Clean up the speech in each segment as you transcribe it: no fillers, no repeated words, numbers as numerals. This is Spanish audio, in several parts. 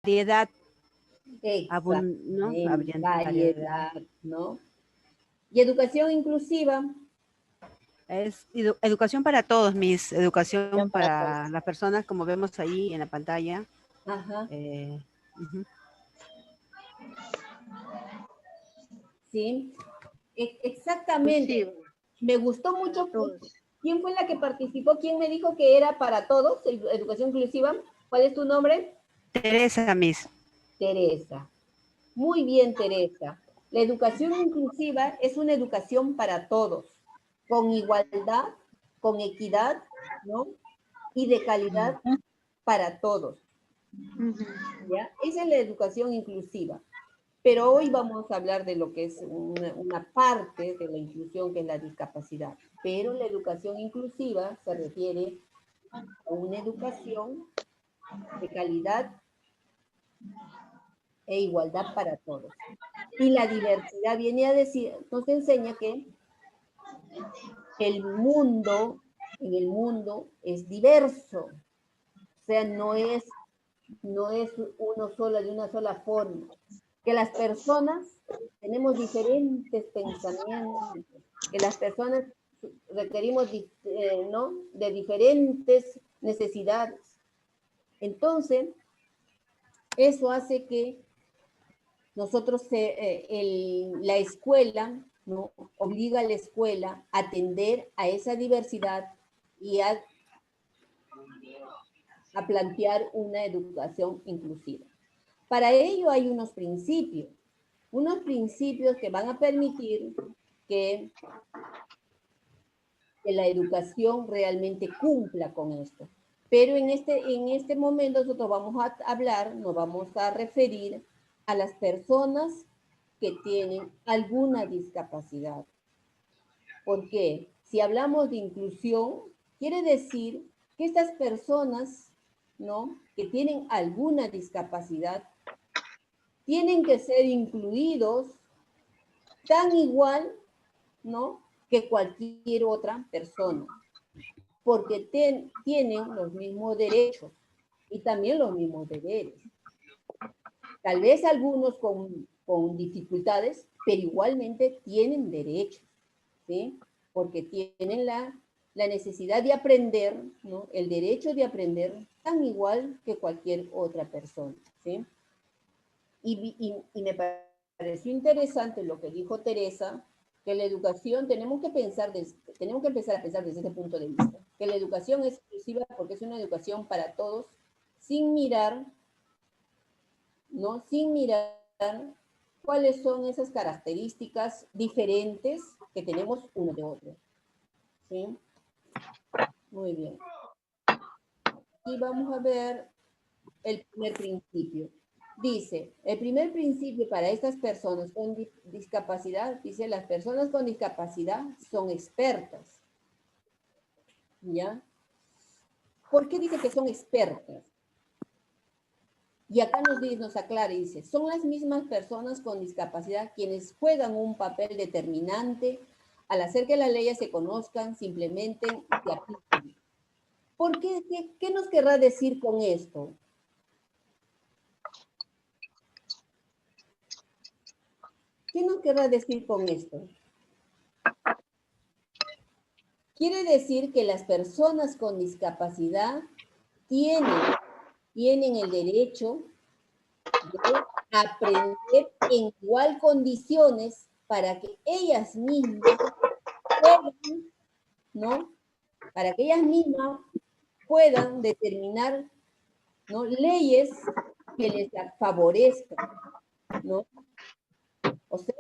variedad, ¿no? Exactamente, Variedad. variedad, ¿no? Y educación inclusiva. Es educación para todos, educación Para todos. para las personas, como vemos ahí en la pantalla. Ajá, Ujú. sí, exactamente. Inclusivo, Me gustó para mucho. todos. ¿Quién fue la que participó? ¿Quién me dijo que era para todos, educación inclusiva? ¿Cuál es tu nombre? Teresa, Teresa. Muy bien, Teresa. La educación inclusiva es una educación para todos, con igualdad, con equidad, ¿no? Y de calidad para todos, Ujú. ¿ya? Esa es la educación inclusiva. Pero hoy vamos a hablar de lo que es una parte de la inclusión, que es la discapacidad. Pero la educación inclusiva se refiere a una educación de calidad e igualdad para todos. Y la diversidad viene a decir, nos enseña que el mundo, en el mundo es diverso, o sea, no es uno solo, de una sola forma, que las personas tenemos diferentes pensamientos, que las personas requerimos, ¿no?, de diferentes necesidades. Entonces, eso hace que nosotros, la escuela, ¿no?, obliga a la escuela a atender a esa diversidad y a plantear una educación inclusiva. Para ello hay unos principios que van a permitir que, que la educación realmente cumpla con esto. Pero en este momento nosotros vamos a hablar, nos vamos a referir a las personas que tienen alguna discapacidad. Porque si hablamos de inclusión, quiere decir que estas personas, ¿no?, que tienen alguna discapacidad, tienen que ser incluidos tan igual, ¿no?, que cualquier otra persona, porque tienen los mismos derechos y también los mismos deberes. Tal vez algunos con dificultades, pero igualmente tienen derechos, ¿sí? Porque tienen la necesidad de aprender, ¿no?, el derecho de aprender tan igual que cualquier otra persona, ¿sí? Y me pareció interesante lo que dijo Teresa, que la educación tenemos que empezar a pensar desde ese punto de vista, que la educación es inclusiva porque es una educación para todos, sin mirar, ¿no?, sin mirar cuáles son esas características diferentes que tenemos uno de otro, ¿sí? Muy bien. Y vamos a ver el primer principio. Dice, el primer principio para estas personas con discapacidad, dice, las personas con discapacidad son expertas, ¿ya? ¿Por qué dice que son expertas? Y acá nos aclara y dice, son las mismas personas con discapacidad quienes juegan un papel determinante al hacer que las leyes se conozcan, se implementen y se apliquen. ¿Por qué? ¿Qué nos querrá decir con esto? ¿Qué nos querrá decir con esto? Quiere decir que las personas con discapacidad tienen el derecho de aprender en igual condiciones para que ellas mismas puedan, ¿no?, para que ellas mismas puedan determinar, ¿no?, leyes que les favorezcan, ¿no? O sea,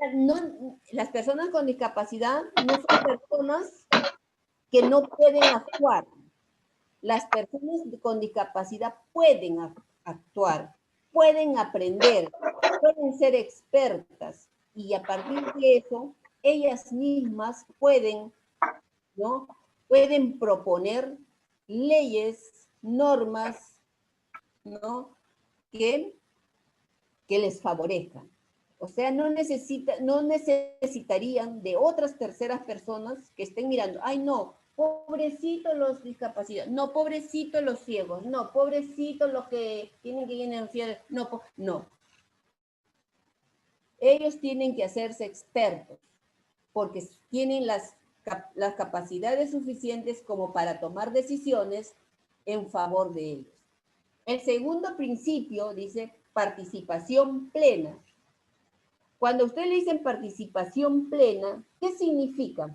las personas con discapacidad no son personas que no pueden actuar. Las personas con discapacidad pueden actuar, pueden aprender, pueden ser expertas y a partir de eso, ellas mismas pueden, ¿no?, pueden proponer leyes, normas, ¿no?, que, que les favorezcan. O sea, no necesitarían de otras terceras personas que estén mirando, ay no, pobrecitos los discapacitados, no, pobrecitos los ciegos, no, pobrecitos los que tienen que ir en el cielo, no, no. Ellos tienen que hacerse expertos porque tienen las capacidades suficientes como para tomar decisiones en favor de ellos. El segundo principio dice participación plena. Cuando a usted le dicen participación plena, ¿qué significa?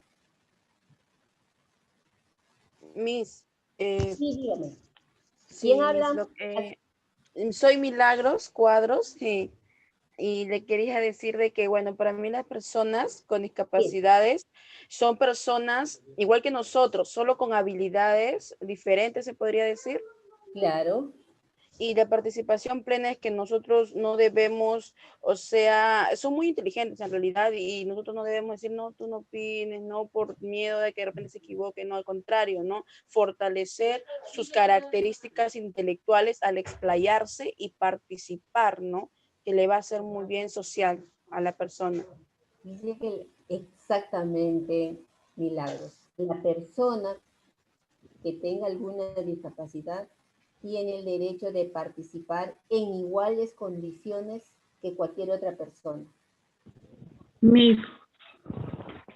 Miss, Sí, dígame. sí, ¿Quién Miss, habla? soy Milagros Cuadros y le quería decir de que, bueno, para mí las personas con discapacidades son personas igual que nosotros, solo con habilidades diferentes, se podría decir. Claro. Y la participación plena es que nosotros no debemos, o sea, son muy inteligentes en realidad y nosotros no debemos decir, no, tú no opines, no por miedo de que de repente se equivoque, no, al contrario, ¿no? Fortalecer sus características intelectuales al explayarse y participar, ¿no? Que le va a hacer muy bien social a la persona. Dice que exactamente, Milagros. La persona que tenga alguna discapacidad tiene el derecho de participar en iguales condiciones que cualquier otra persona. Miss,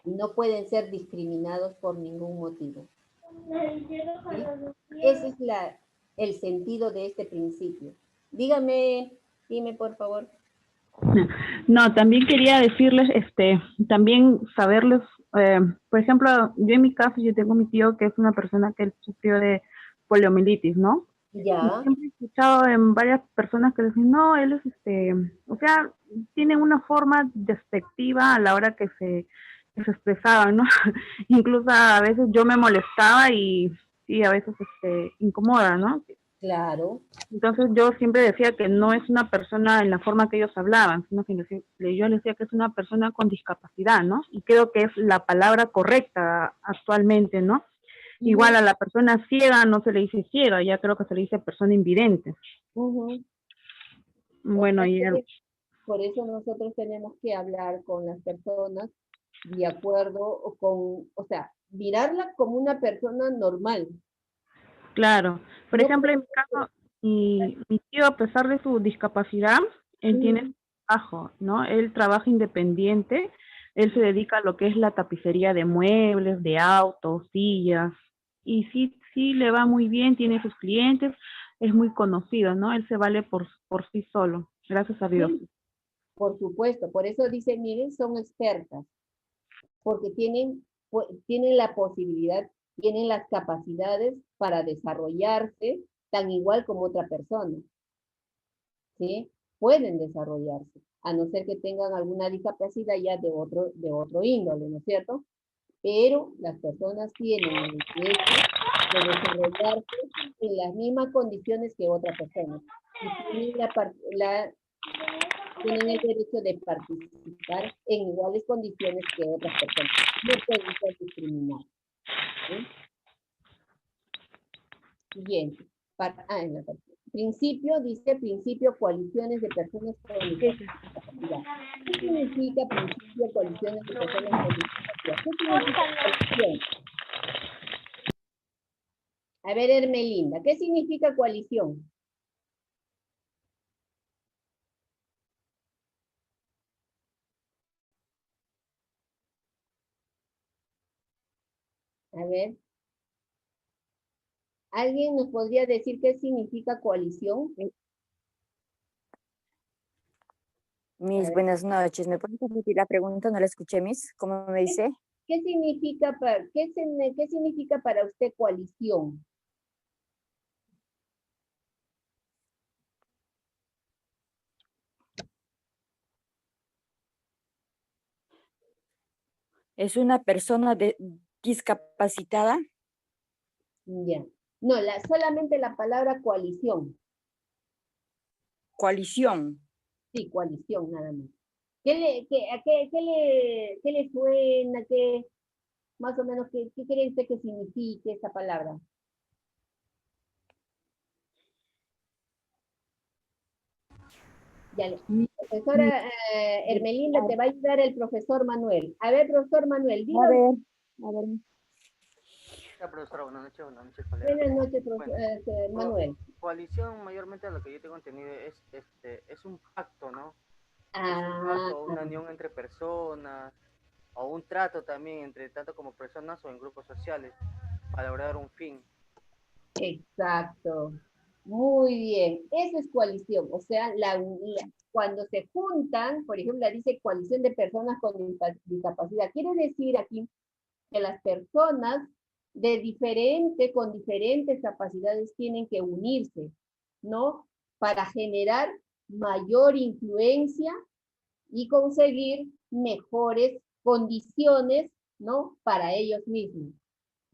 No pueden ser discriminados por ningún motivo. ¿Sí? Ese es el sentido de este principio. Dígame, dime por favor. no, también quería decirles, también saberles, por ejemplo, yo en mi caso, yo tengo mi tío que es una persona que sufrió de poliomielitis, ¿no? Ya. Y siempre he escuchado en varias personas que dicen, no, él es, o sea, tienen una forma despectiva a la hora que se expresaban, ¿no? Incluso a veces yo me molestaba y a veces, incomoda, ¿no? Claro. Entonces yo siempre decía que no es una persona en la forma que ellos hablaban, sino que yo les decía que es una persona con discapacidad, ¿no? Y creo que es la palabra correcta actualmente, ¿no? Igual a la persona ciega no se le dice ciega, ya creo que se le dice persona invidente. Bueno, y por eso nosotros tenemos que hablar con las personas de acuerdo con, o sea, mirarla como una persona normal. claro, por No ejemplo, en mi caso, mi tío, a pesar de su discapacidad, él tiene trabajo, ¿no? Él trabaja independiente, él se dedica a lo que es la tapicería de muebles, de autos, sillas, y sí le va muy bien, tiene sus clientes, es muy conocido, ¿no? Él se vale por sí solo, gracias a Dios. Sí, por supuesto, por eso dice, miren, son expertas, porque tienen la posibilidad, tienen las capacidades para desarrollarse tan igual como otra persona, ¿sí? Pueden desarrollarse, a no ser que tengan alguna discapacidad ya de otro índole, ¿no es cierto? Pero las personas tienen el derecho de desarrollarse en las mismas condiciones que otra persona. Y tienen el derecho de participar en iguales condiciones que otras personas. No pueden ser discriminados. ¿Sí? Siguiente. Principio, dice principio coaliciones de personas con discapacidad. ¿Qué significa principio coaliciones de personas con discapacidad? ¿Qué significa coalición? A ver, Hermelinda, ¿qué significa coalición? A ver, ¿alguien nos podría decir qué significa coalición? Miss, buenas noches. ¿Me pueden repetir la pregunta? No la escuché, Miss. ¿Cómo me dice? ¿Qué significa para usted coalición? ¿Es una persona discapacitada? Ya. No, solamente la palabra coalición. Coalición. Sí, coalición, nada más. ¿Qué le suena? Más o menos, ¿qué cree usted que signifique esta palabra? Ya, profesora Hermelinda, te va a ayudar el profesor Manuel. A ver, profesor Manuel, A dígame. ver. Ya, profesora, buenas noches, colega. Buenas noches, Bueno, Manuel. coalición, mayormente lo que yo tengo entendido es un pacto, ¿no? Es un Ah, pacto, una unión entre personas, o un trato también entre tanto como personas o en grupos sociales para lograr un fin. exacto. Muy bien. Eso es coalición. O sea, cuando se juntan, por ejemplo, la dice coalición de personas con discapacidad. Quiere decir aquí que las personas con diferentes capacidades tienen que unirse, ¿no? Para generar mayor influencia y conseguir mejores condiciones, ¿no? Para ellos mismos,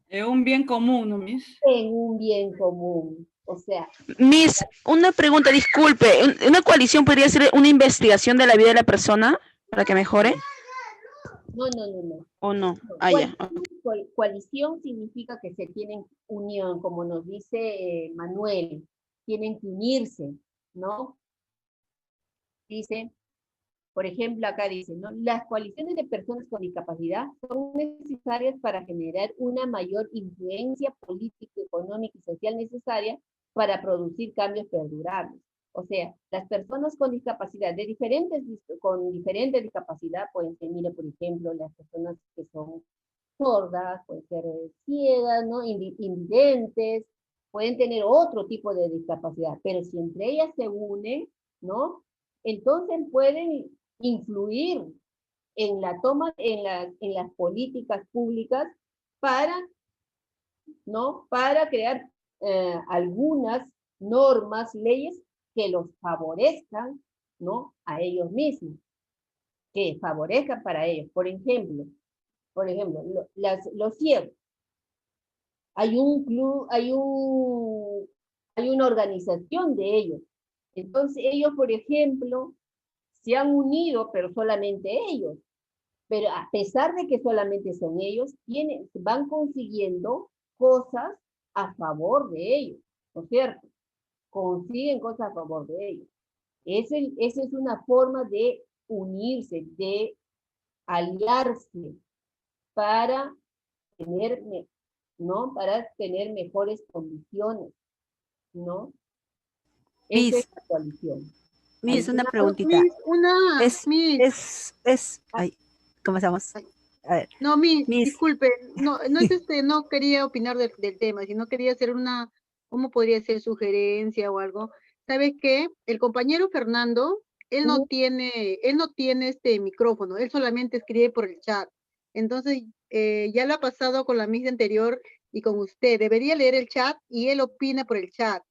Es un bien común, ¿no, Miss? en un bien común. O sea, Miss, una pregunta, disculpe. ¿Una coalición podría ser una investigación de la vida de la persona para que mejore no. o no? Ah, ya. Coalición significa que se tienen unión, como nos dice Manuel, tienen que unirse, ¿no? Dice, por ejemplo, acá dice, ¿no? Las coaliciones de personas con discapacidad son necesarias para generar una mayor influencia política, económica y social necesaria para producir cambios perdurables. O sea, las personas con discapacidad, con diferentes discapacidad, pueden ser, mire, por ejemplo, las personas que son sordas, pueden ser ciegas, ¿no? Invidentes, pueden tener otro tipo de discapacidad, pero si entre ellas se unen, ¿no? Entonces pueden influir en la toma, en las políticas públicas para, ¿no? Para crear algunas normas, leyes que los favorezcan, ¿no? A ellos mismos, que favorezcan para ellos. Por ejemplo, los ciegos. Hay un club, hay una organización de ellos. Entonces ellos, por ejemplo, se han unido, pero solamente ellos. Pero a pesar de que solamente son ellos, van consiguiendo cosas a favor de ellos, ¿no es cierto? Consiguen cosas a favor de ellos. Esa es una forma de unirse, de aliarse para tener, ¿no? Para tener mejores condiciones, ¿no? Esa es Miss, la coalición. Miss, una ¿Alguna preguntita. Ah. Ay, ¿cómo estamos? Ay. A ver, No, Miss, disculpe, no es no quería opinar del tema, sino quería hacer ¿cómo podría ser sugerencia o algo? ¿Sabes qué? El compañero Fernando, él no tiene este micrófono, él solamente escribe por el chat. Entonces, ya lo ha pasado con la misa anterior y con usted. Debería leer el chat y él opina por el chat.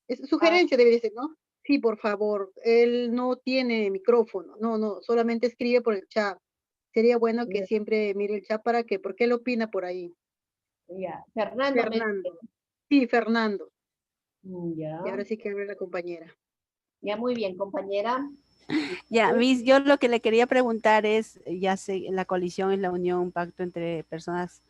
Es sugerencia, debería ser, ¿no? Sí, por favor, él no tiene micrófono, no, solamente escribe por el chat. Sería bueno que siempre mire el chat porque él opina por ahí. Ya, Fernando Fernando. Sí, Fernando. Ya, Y ahora sí que habla la compañera. ya muy bien, compañera. ya, Miss, yo lo que le quería preguntar es, ya sé, la coalición es la unión, un pacto entre personas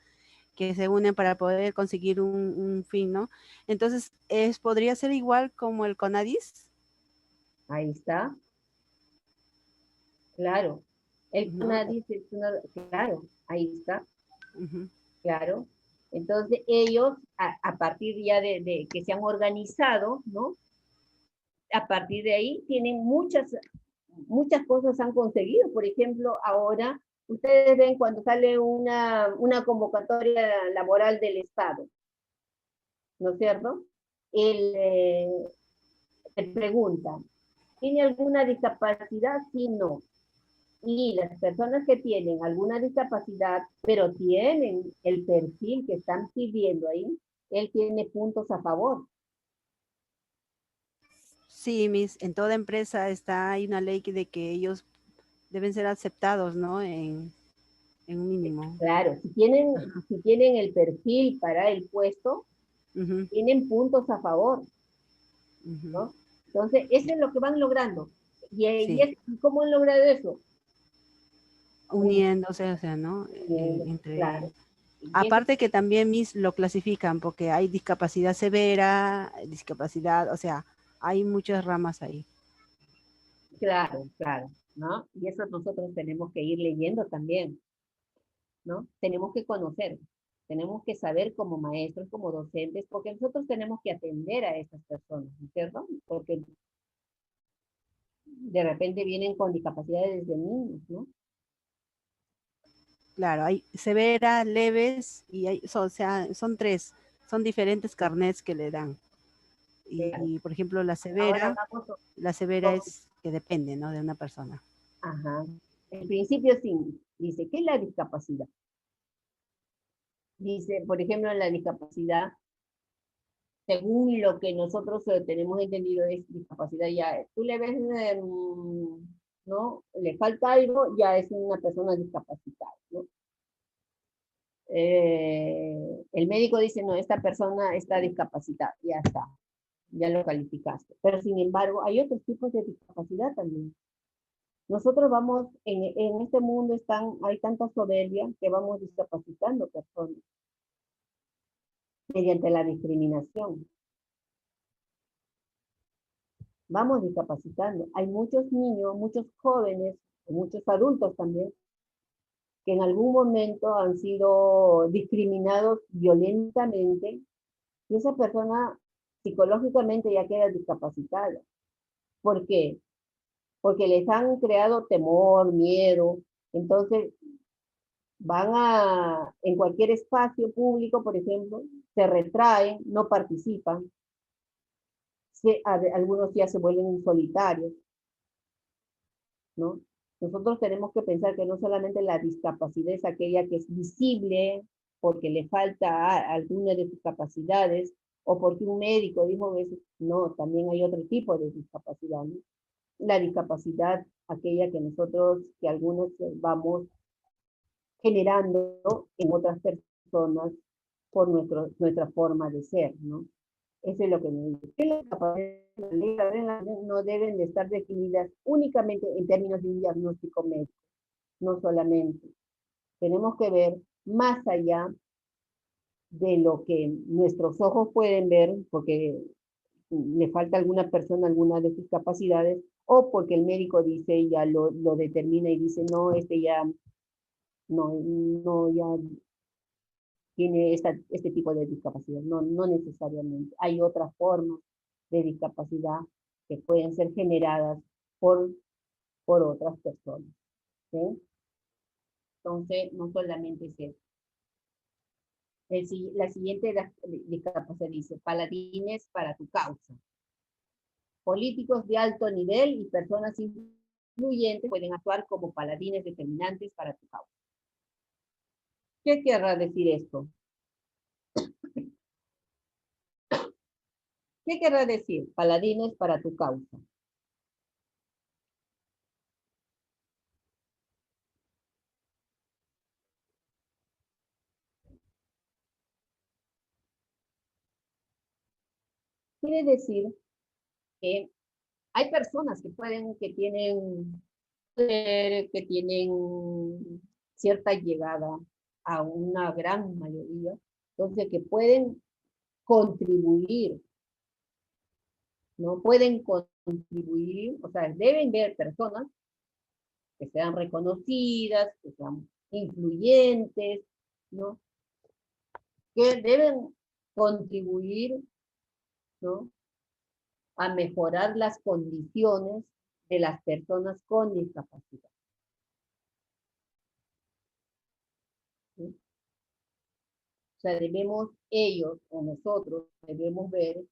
que se unen para poder conseguir un fin, ¿no? Entonces, ¿podría ser igual como el CONADIS? Ahí está, claro. El ¿No? CONADIS es claro, ahí está, Ujú. claro. Entonces ellos, a partir ya de que se han organizado, ¿no? A partir de ahí tienen muchas cosas han conseguido. Por ejemplo, ahora ustedes ven cuando sale una convocatoria laboral del Estado, ¿no es cierto? Te preguntan, ¿tiene alguna discapacidad? Sí, no. Y las personas que tienen alguna discapacidad, pero tienen el perfil que están pidiendo ahí, él tiene puntos a favor. Sí, Miss, en toda empresa hay una ley de que ellos deben ser aceptados, ¿no? En un mínimo. Claro, si tienen el perfil para el puesto, Ujú, tienen puntos a favor, ujú. ¿no? Entonces, eso es lo que van logrando. Sí, ¿Y cómo han logrado eso? uniéndose, o sea, ¿no? Claro. Y eso, Aparte que también Miss lo clasifican porque hay discapacidad severa, discapacidad, o sea, hay muchas ramas ahí. claro, ¿no? Y eso nosotros tenemos que ir leyendo también, ¿no? Tenemos que conocer. Tenemos que saber como maestros, como docentes, porque nosotros tenemos que atender a estas personas, ¿no es cierto? Porque de repente vienen con discapacidades desde niños, ¿no? Claro, hay severas, leves y hay, o sea, son tres, son diferentes carnets que le dan. Claro. Y, por ejemplo, Ahora vamos la severa es que depende, ¿no? De una persona. Ajá. El principio sí, dice, ¿qué es la discapacidad? Dice, por ejemplo, la discapacidad, según lo que nosotros tenemos entendido es discapacidad ya, tú le ves, ¿no? Le falta algo, ya es una persona discapacitada, ¿no? El médico dice, no, esta persona está discapacitada, ya está, ya lo calificaste. Pero sin embargo, hay otros tipos de discapacidad también. Nosotros vamos, en este mundo hay tanta soberbia que vamos discapacitando personas mediante la discriminación. Vamos discapacitando. Hay muchos niños, muchos jóvenes, muchos adultos también, que en algún momento han sido discriminados violentamente y esa persona psicológicamente ya queda discapacitada. ¿Por qué? Porque les han creado temor, miedo, entonces en cualquier espacio público, por ejemplo, se retraen, no participan, algunos ya se vuelven solitarios, ¿no? Nosotros tenemos que pensar que no solamente la discapacidad es aquella que es visible porque le falta alguna de sus capacidades o porque un médico dijo eso, no, también hay otro tipo de discapacidad, ¿no? La discapacidad, aquella que nosotros, que algunos vamos generando en otras personas por nuestra forma de ser, ¿no? Eso es lo que me dice. Que las capacidades no deben de estar definidas únicamente en términos de un diagnóstico médico, no solamente. Tenemos que ver más allá de lo que nuestros ojos pueden ver, porque le falta a alguna persona alguna de sus capacidades, o porque el médico dice, ya lo determina y dice, no, este ya, no, ya tiene este tipo de discapacidad. No, no necesariamente. Hay otras formas de discapacidad que pueden ser generadas por otras personas. ¿Sí? Entonces, no solamente es eso. La siguiente discapacidad dice, paladines para tu causa. Políticos de alto nivel y personas influyentes pueden actuar como paladines determinantes para tu causa. ¿Qué querrá decir esto? ¿Qué querrá decir? Paladines para tu causa. Quiere decir que hay personas que tienen poder, que tienen cierta llegada a una gran mayoría, entonces que pueden contribuir, ¿no? Pueden contribuir, o sea, deben ver personas que sean reconocidas, que sean influyentes, ¿no? Que deben contribuir, ¿no? A mejorar las condiciones de las personas con discapacidad. ¿Sí? O sea, debemos ellos o nosotros debemos ver,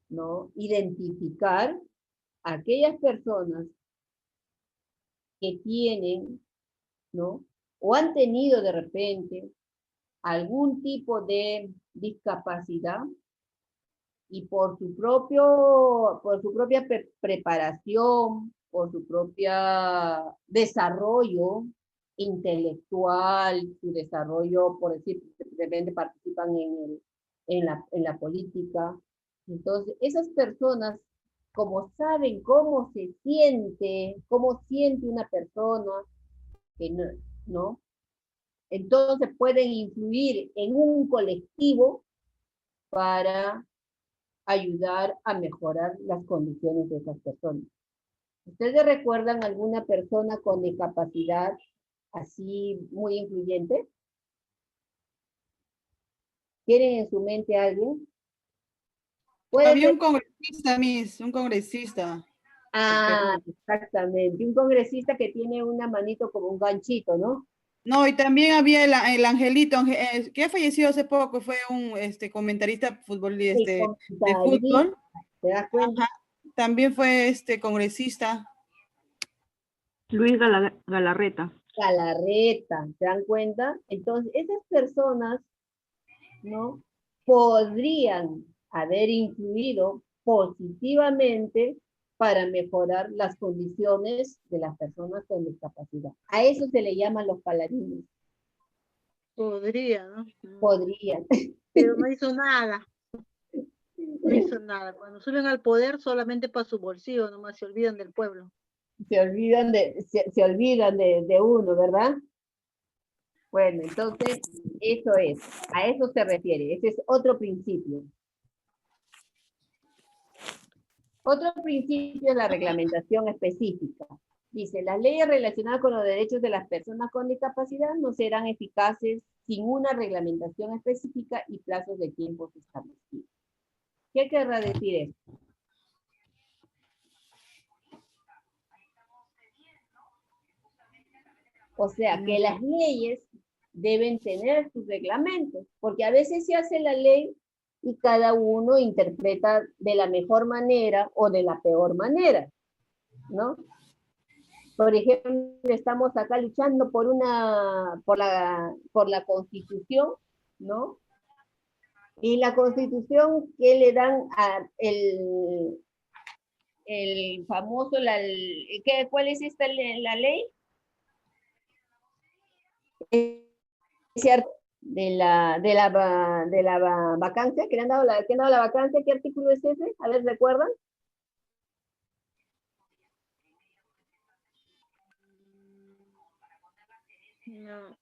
¿no? Identificar a aquellas personas que tienen, ¿no? O han tenido de repente algún tipo de discapacidad y por su propia preparación, por su propia desarrollo intelectual, su desarrollo, por decir, de repente participan en la política. Entonces, esas personas, como saben cómo siente una persona, que no, ¿no? Entonces pueden influir en un colectivo para ayudar a mejorar las condiciones de esas personas. ¿Ustedes recuerdan alguna persona con discapacidad así muy influyente? ¿Tienen en su mente a alguien? Puede Había ser- un congresista, Miss, un congresista. Ah, Perú. exactamente. Un congresista que tiene una manito como un ganchito, ¿no? No, y también había el Angelito, que ha fallecido hace poco, fue un comentarista El de comentarista, fútbol. ¿te das cuenta? Ajá. También fue congresista. Luis Galarreta. Galarreta, ¿se dan cuenta? Entonces, esas personas, ¿no? Podrían haber influido positivamente para mejorar las condiciones de las personas con discapacidad. A eso se le llaman los paladines. Podría, ¿no? Podrían. Pero no hizo nada. No hizo nada. Cuando suben al poder solamente para su bolsillo, nomás se olvidan del pueblo. Se olvidan de uno, ¿verdad? Bueno, entonces, eso es, a eso se refiere, ese es otro principio. Otro principio es la reglamentación específica. Dice, las leyes relacionadas con los derechos de las personas con discapacidad no serán eficaces sin una reglamentación específica y plazos de tiempos establecidos. ¿Qué querrá decir esto? O sea, que las leyes deben tener sus reglamentos, porque a veces se hace la ley y cada uno interpreta de la mejor manera o de la peor manera, ¿no? Por ejemplo, estamos acá luchando por la Constitución, ¿no? Y la Constitución que le dan a el famoso, ¿cuál es la ley? Es cierto, de la vacancia, que le han dado la vacancia, ¿qué artículo es ese? A ver, ¿recuerdan? No,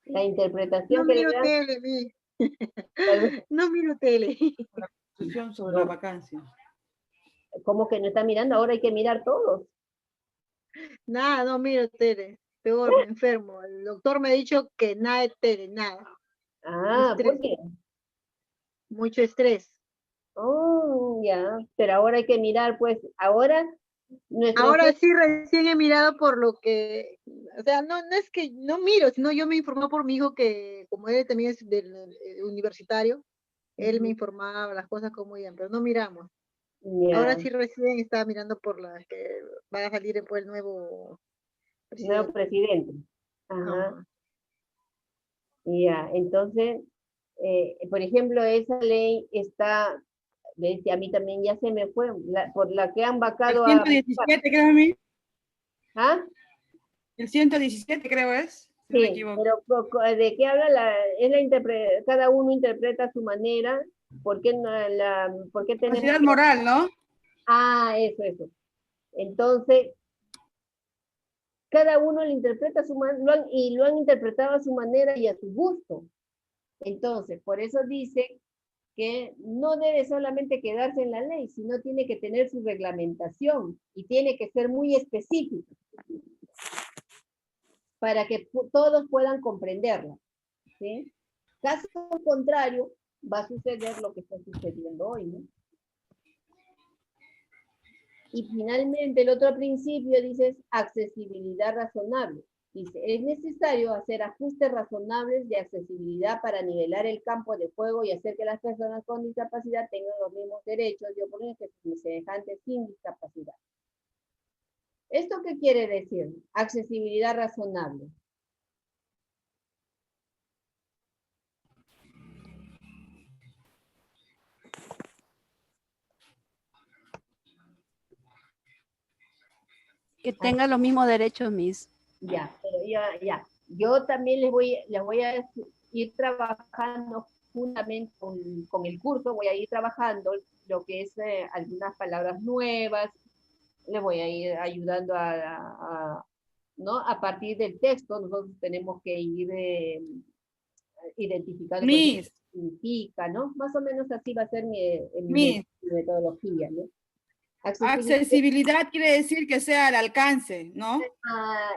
La interpretación no que le miro dan. tele, no miro tele. Constitución sobre la vacancia. ¿Cómo que no está mirando? Ahora hay que mirar todos. Nada, no miro tele. Peor, me enfermo. El doctor me ha dicho que nada de tele, nada. Ah, ¿por Estrés, qué? mucho estrés. Oh, ya, pero ahora hay que mirar, pues, ahora Ahora sí recién he mirado por lo que, o sea, no es que no miro, sino yo me informé por mi hijo que, como él también es del universitario, él me informaba las cosas como iban, pero no miramos. Ahora ya, sí recién estaba mirando por la que va a salir después el nuevo nuevo presidente. presidente. Ajá, Ajá. ya, entonces, por ejemplo, esa ley está, ves, a mí también ya se me fue, por la que han El vacado 117, creo, Miss. ¿Ah? El 117, creo es. Si no me Sí, equivoco. pero ¿de qué habla? Cada uno interpreta a su manera. ¿Por qué, por qué tenemos Capacidad moral, ¿no? Ah, eso. Entonces, cada uno lo interpreta a su manera y lo han interpretado a su manera y a su gusto. Entonces, por eso dice que no debe solamente quedarse en la ley, sino tiene que tener su reglamentación y tiene que ser muy específico para que todos puedan comprenderla. ¿Sí? Caso contrario, va a suceder lo que está sucediendo hoy, ¿no? Y finalmente, el otro principio dice es accesibilidad razonable. Dice, es necesario hacer ajustes razonables de accesibilidad para nivelar el campo de juego y hacer que las personas con discapacidad tengan los mismos derechos y oportunidades que sus semejantes sin discapacidad. ¿Esto qué quiere decir? Accesibilidad razonable. Que tenga los mismos derechos, Miss. Ya, pero ya. Yo también les voy a ir trabajando juntamente con el curso, voy a ir trabajando lo que es algunas palabras nuevas, les voy a ir ayudando ¿no? A partir del texto, nosotros tenemos que ir identificando por ejemplo, Miss, qué significa, ¿no? Más o menos así va a ser mi Miss. metodología, ¿no? Accesibilidad quiere decir que sea al alcance, ¿no?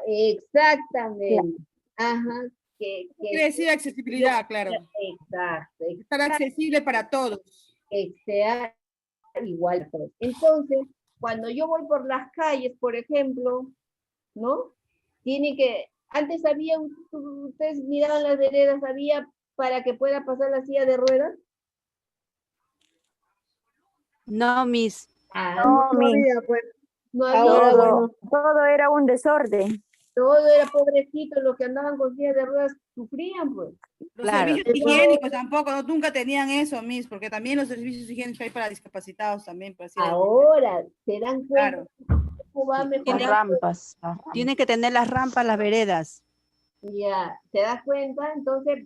Exactamente. Ajá. Quiere decir accesibilidad, claro. Exacto, Estar accesible para todos. que sea igual a todos. Entonces, cuando yo voy por las calles, por ejemplo, ¿no? Tiene que, antes había, ustedes miraban las veredas, había para que pueda pasar la silla de ruedas. No, Miss. Ah, No, No había, pues. no había, Ahora, bueno. todo era un desorden. todo era pobrecito, los que andaban con sillas de ruedas sufrían, pues. Los Claro. servicios higiénicos tampoco, no, nunca tenían eso, Miss, porque también los servicios higiénicos hay para discapacitados también. Pues, Ahora se dan cuenta claro. cómo va Con mejorando. rampas. Tienen que tener las rampas, las veredas. Ya, ¿te das cuenta? Entonces,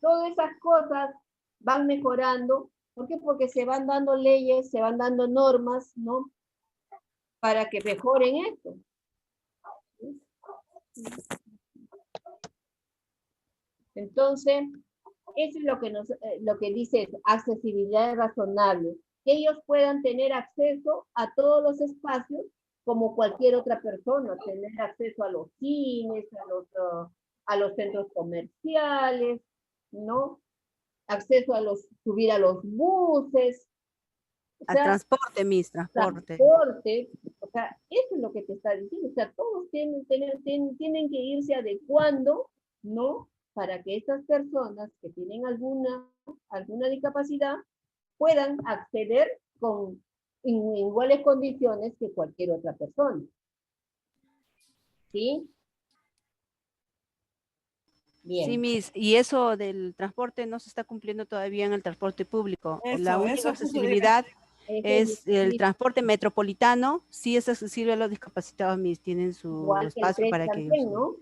todas esas cosas van mejorando. ¿Por qué? Porque se van dando leyes, se van dando normas, ¿no? Para que mejoren esto. Entonces, eso es lo que dice es accesibilidad razonable. Que ellos puedan tener acceso a todos los espacios como cualquier otra persona, tener acceso a los cines, a los centros comerciales, ¿no? Acceso a subir a los buses. O Al sea, transporte, Miss, transporte. transporte, o sea, eso es lo que te está diciendo, o sea, todos tienen que irse adecuando, ¿no? Para que estas personas que tienen alguna discapacidad puedan acceder en iguales condiciones que cualquier otra persona. ¿Sí? Bien. Sí, Miss, y eso del transporte no se está cumpliendo todavía en el transporte público. La Eso, única eso justo accesibilidad es el sí, transporte metropolitano, sí es accesible a los discapacitados, Miss, tienen su igual que el espacio tren para que también, usen. ¿no?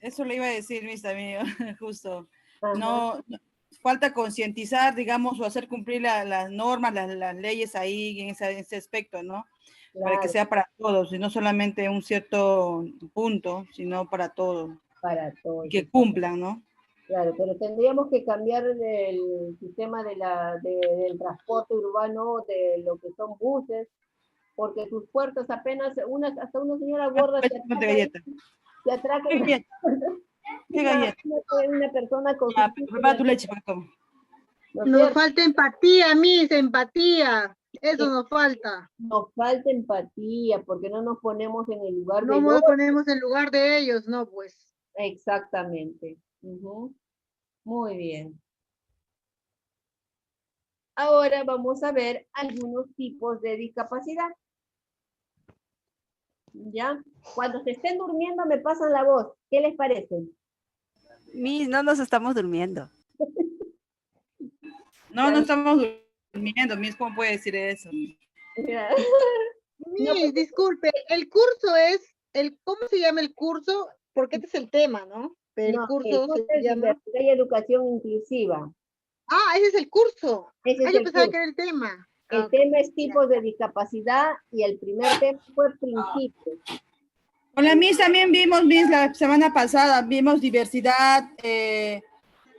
Eso le iba a decir, Miss, también, justo. Ajá. Falta concientizar, digamos, o hacer cumplir las normas, las leyes ahí en ese aspecto, ¿no? Para que Claro, sea para todos, y no solamente un cierto punto, sino para todos, para y todos. que cumplan, ¿no? Claro, pero tendríamos que cambiar el sistema del transporte urbano, de lo que son buses, porque sus puertas apenas, hasta una señora gorda De galleta. se atraca ¿Qué galleta? ¿Qué galleta? una persona con Ah, su prepara tu leche para que tome. ¿no es Nos cierto? falta empatía, Miss, empatía. Eso nos falta. Nos falta empatía, porque no nos ponemos en el lugar No del nos otro. ponemos en lugar de ellos, no, pues. Exactamente. Ujú. Muy bien. Ahora vamos a ver algunos tipos de discapacidad. ¿Ya? Cuando se estén durmiendo me pasan la voz. ¿Qué les parece? Miss, no nos estamos durmiendo. No estamos durmiendo, Miss, ¿cómo puede decir eso? Miss, disculpe, el curso es, ¿cómo se llama el curso? Porque este es el tema, ¿no? Pero el curso se es llama... diversidad y educación inclusiva. Ah, ese es el curso. Ese es Yo el pensaba curso. que era el tema. El Ok, tema es ya. tipos de discapacidad y el primer tema fue principios. Con la Miss también vimos, Miss, la semana pasada, vimos diversidad,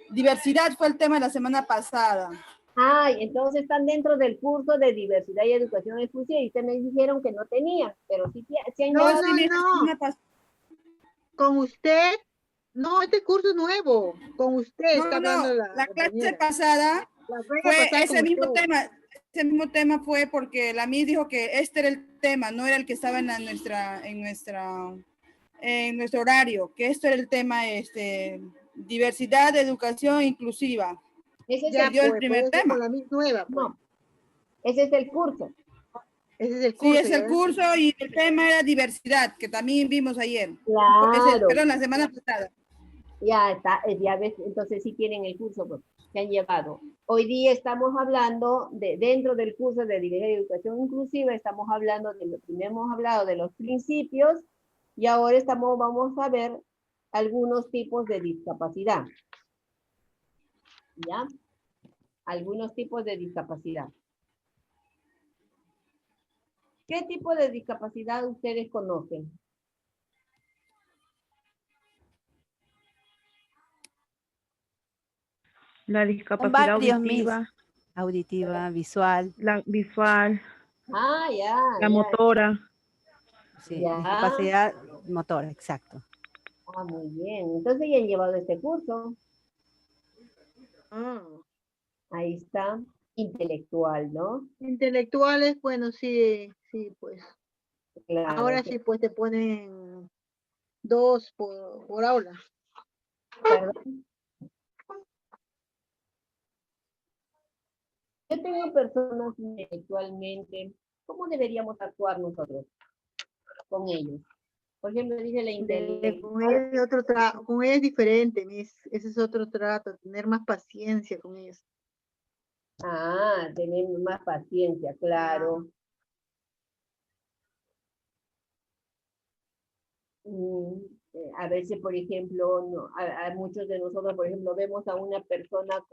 diversidad fue el tema de la semana pasada. Ay, entonces están dentro del curso de diversidad y educación inclusiva y ustedes me dijeron que no tenían, pero sí han No, llevado. Sí, Miss, la semana pasada. Con usted, no, este curso es nuevo. Con usted está hablando la la clase compañera. pasada La clase fue pasada ese con mismo usted. tema. Ese mismo tema fue porque la Miss dijo que este era el tema, no era el que estaba en nuestro horario, que esto era el tema, diversidad, educación inclusiva. Ese es Ya, el, Dio el pues, primer eso tema. con la Miss nueva, pues. no, ese es el curso. Ese es el Sí, curso. es el ¿ya? curso y el tema era diversidad, que también vimos ayer. Claro. Pero la semana pasada. Ya está, ya ves, entonces sí tienen el curso pues, que han llevado. Hoy día estamos hablando dentro del curso de diversidad y educación inclusiva, estamos hablando hemos hablado de los principios y ahora vamos a ver algunos tipos de discapacidad. ¿Ya? Algunos tipos de discapacidad. ¿Qué tipo de discapacidad ustedes conocen? La Son discapacidad varios, Miss. auditiva, Auditiva, visual, la visual, Ah, ya, la ya, motora. sí, ya. discapacidad motora, exacto. Ah, muy bien. Entonces ya han llevado este curso. Ah, Ahí está. Intelectual, ¿no? intelectuales, bueno, sí, sí, pues. Claro. Ahora sí, pues te ponen 2 por aula. Perdón. Yo tengo personas intelectualmente. ¿Cómo deberíamos actuar nosotros con ellos? Por ejemplo, dice la Con intelectual. ella es con ella es diferente, ese es otro trato, tener más paciencia con ellos. Ah, tener más paciencia, claro. Mm, a veces, por ejemplo, a muchos de nosotros, por ejemplo, vemos a una persona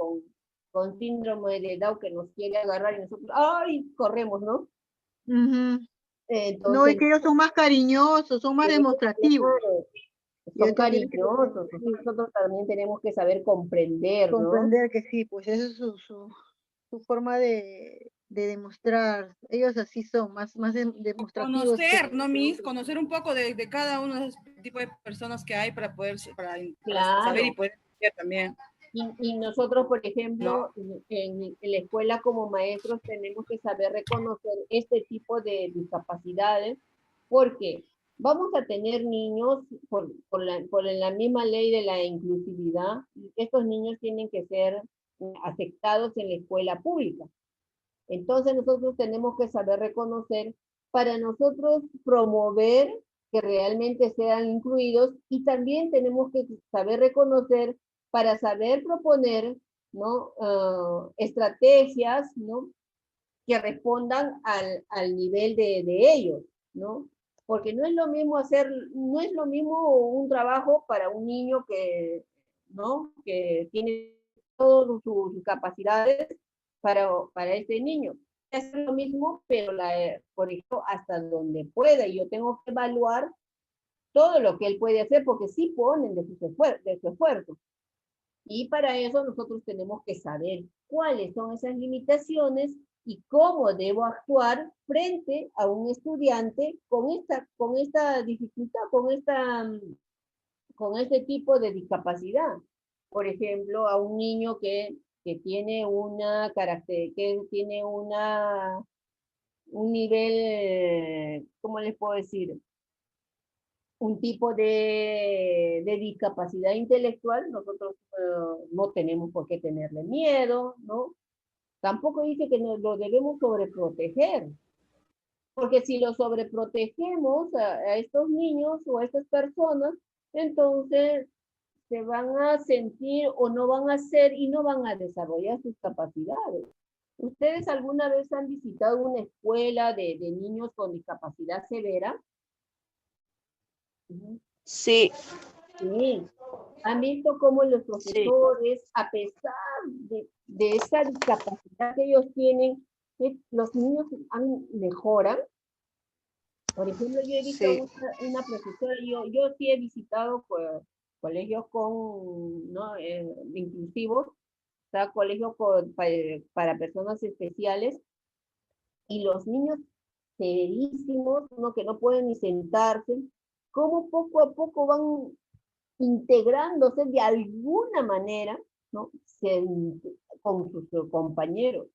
con síndrome de Down que nos quiere agarrar y nosotros, ¡ay! Corremos, ¿no? Ujú. No, es Entonces, que ellos son más cariñosos, son más demostrativos. claro, Y son entonces tienes que cariñosos, nosotros también tenemos que saber comprender, ¿no? comprender que sí, pues esa es su forma de demostrar. Ellos así son, más demostrativos. Conocer, ¿no, Miss? Conocer un poco de cada uno de esos tipos de personas que hay para poder, para saber y Claro. poder entender también. Y nosotros, por ejemplo, ¿No? en la escuela como maestros tenemos que saber reconocer este tipo de discapacidades porque vamos a tener niños por la misma ley de la inclusividad, estos niños tienen que ser aceptados en la escuela pública. Entonces nosotros tenemos que saber reconocer para nosotros promover que realmente sean incluidos y también tenemos que saber reconocer para saber proponer, ¿no? Estrategias, ¿no? Que respondan al nivel de ellos, ¿no? Porque no es lo mismo no es lo mismo un trabajo para un niño que, ¿no? Que tiene todas sus capacidades para este niño. Es lo mismo, pero por ejemplo, hasta donde pueda. Yo tengo que evaluar todo lo que él puede hacer, porque sí ponen de su esfuerzo. Y para eso nosotros tenemos que saber cuáles son esas limitaciones y cómo debo actuar frente a un estudiante con esta dificultad, con este tipo de discapacidad. Por ejemplo, a un niño que tiene un nivel, ¿cómo les puedo decir? Un tipo de discapacidad intelectual, nosotros no tenemos por qué tenerle miedo, ¿no? Tampoco dice que nos lo debemos sobreproteger, porque si lo sobreprotegemos a estos niños o a estas personas, entonces se van a sentir o no van a ser y no van a desarrollar sus capacidades. ¿Ustedes alguna vez han visitado una escuela de niños con discapacidad severa? Sí, Sí. Han visto cómo los sí, profesores, a pesar de esa discapacidad que ellos tienen, que los niños mejoran. Por ejemplo, yo he visto sí. una profesora, yo sí he visitado colegios ¿no? Inclusivos, o sea, colegios para personas especiales, y los niños severísimos, ¿no? Que no pueden ni sentarse, cómo poco a poco van integrándose de alguna manera, ¿no? Con sus compañeros.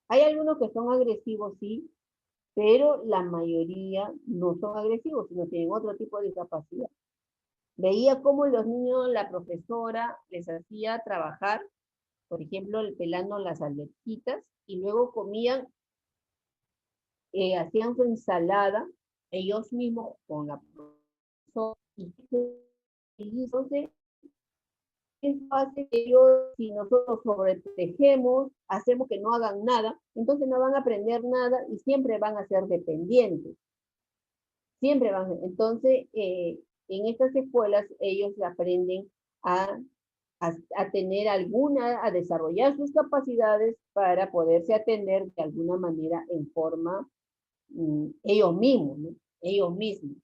Hay algunos que son agresivos, sí, pero la mayoría no son agresivos, sino tienen otro tipo de discapacidad. Veía cómo los niños, la profesora les hacía trabajar, por ejemplo, pelando las alberjitas, y luego comían, hacían su ensalada, ellos mismos con la profesora, y entonces eso hace que ellos, si nosotros sobreprotegemos, hacemos que no hagan nada, entonces no van a aprender nada y siempre van a ser dependientes. Siempre van. Entonces, en estas escuelas ellos aprenden a tener a desarrollar sus capacidades para poderse atender de alguna manera en forma ellos mismos, ¿no? Ellos mismos.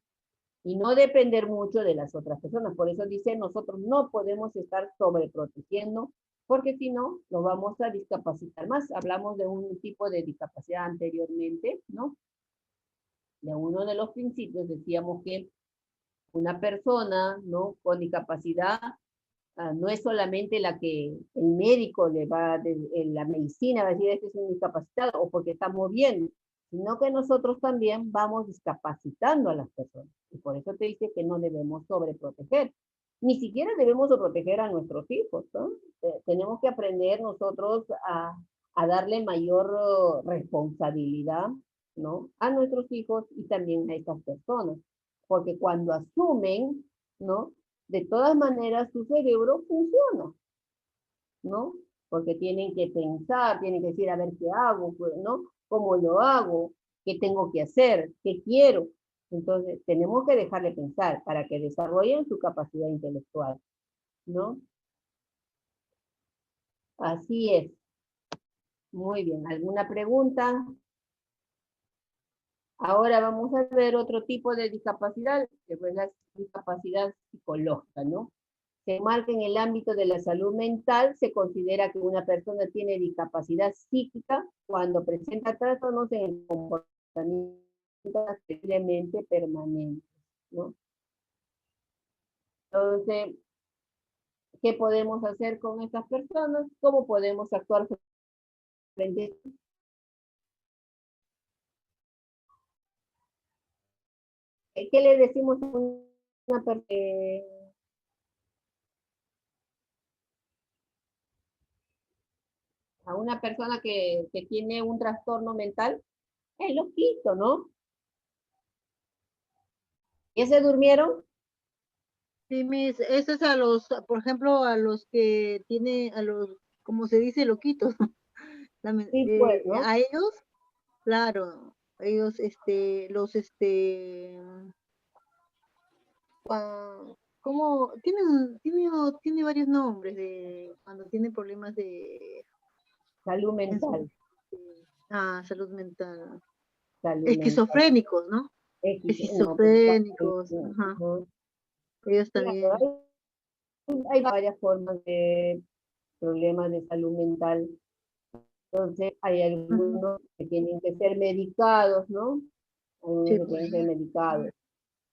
Y no depender mucho de las otras personas. Por eso dice, nosotros no podemos estar sobreprotegiendo, porque si no, lo vamos a discapacitar más. Hablamos de un tipo de discapacidad anteriormente, ¿no? De uno de los principios decíamos que Una persona, ¿no?, con discapacidad no es solamente la que el médico le va, la medicina va a decir, este es un discapacitado, o porque está moviendo, sino que nosotros también vamos discapacitando a las personas. Y por eso te dice que no debemos sobreproteger. Ni siquiera debemos sobreproteger a nuestros hijos, ¿no? Tenemos que aprender nosotros a darle mayor responsabilidad, ¿no?, a nuestros hijos y también a estas personas. Porque cuando asumen, ¿no?, de todas maneras su cerebro funciona, ¿no? Porque tienen que pensar, tienen que decir, a ver qué hago, ¿no? ¿Cómo lo hago? ¿Qué tengo que hacer? ¿Qué quiero? Entonces, tenemos que dejarle pensar para que desarrollen su capacidad intelectual, ¿no? Así es. Muy bien. ¿Alguna pregunta? Ahora vamos a ver otro tipo de discapacidad, que es la discapacidad psicológica, ¿no? Se marca en el ámbito de la salud mental, se considera que una persona tiene discapacidad psíquica cuando presenta trastornos en el comportamiento posiblemente permanentes, ¿no? Entonces, ¿qué podemos hacer con estas personas? ¿Cómo podemos actuar frente a esto? ¿Qué le decimos a una persona? A una persona que tiene un trastorno mental, es loquito, ¿no? ¿Ya se durmieron? Sí, mis, eso es a los, por ejemplo, a los que tiene, a los, como se dice, loquitos. Sí, pues, ¿no? A ellos, claro, ellos, ¿cómo? Tiene varios nombres de cuando tiene problemas de Salud mental. salud mental. Salud mental. Esquizofrénicos, ¿no? Esquizofrénicos, ajá. Ellos también. Claro, hay varias formas de problemas de salud mental. Entonces, hay algunos que tienen que ser medicados, ¿no? Algunos que tienen que ser medicados.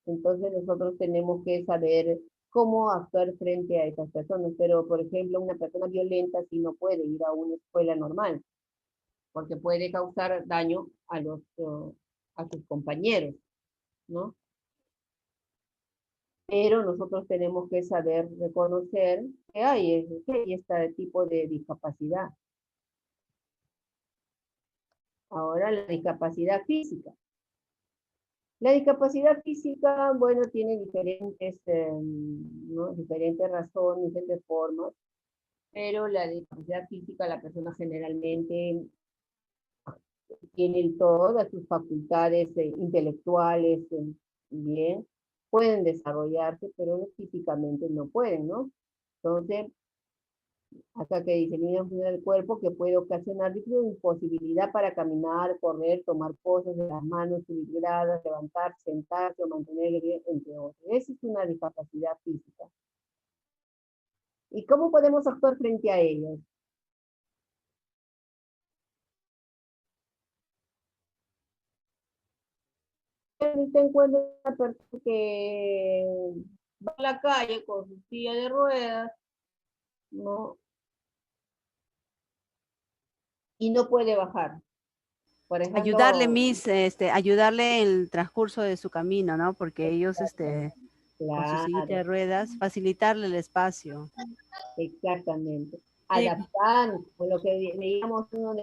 Entonces, nosotros tenemos que saber cómo actuar frente a esas personas. Pero, por ejemplo, una persona violenta sí no puede ir a una escuela normal, porque puede causar daño a sus compañeros, ¿no? Pero nosotros tenemos que saber reconocer que hay este tipo de discapacidad. Ahora, la discapacidad física. La discapacidad física, bueno, tiene diferentes, ¿no?, diferentes razones, diferentes formas, pero la discapacidad física, la persona generalmente tiene todas sus facultades intelectuales bien, pueden desarrollarse, pero físicamente no pueden, ¿no? Entonces, acá que dice, una enfermedad del cuerpo que puede ocasionar imposibilidad para caminar, correr, tomar cosas de las manos, subir gradas, levantarse, sentarse o mantener el pie, entre otros. Esa es una discapacidad física. ¿Y cómo podemos actuar frente a ellos? Se encuentra una persona que va a la calle con su silla de ruedas, ¿no? Y no puede bajar. Por ejemplo, Ayudarle, ayudarle en el transcurso de su camino, ¿no? Porque ellos, con su sillita de ruedas, facilitarle el espacio. Exactamente. Adaptar, con lo que veíamos uno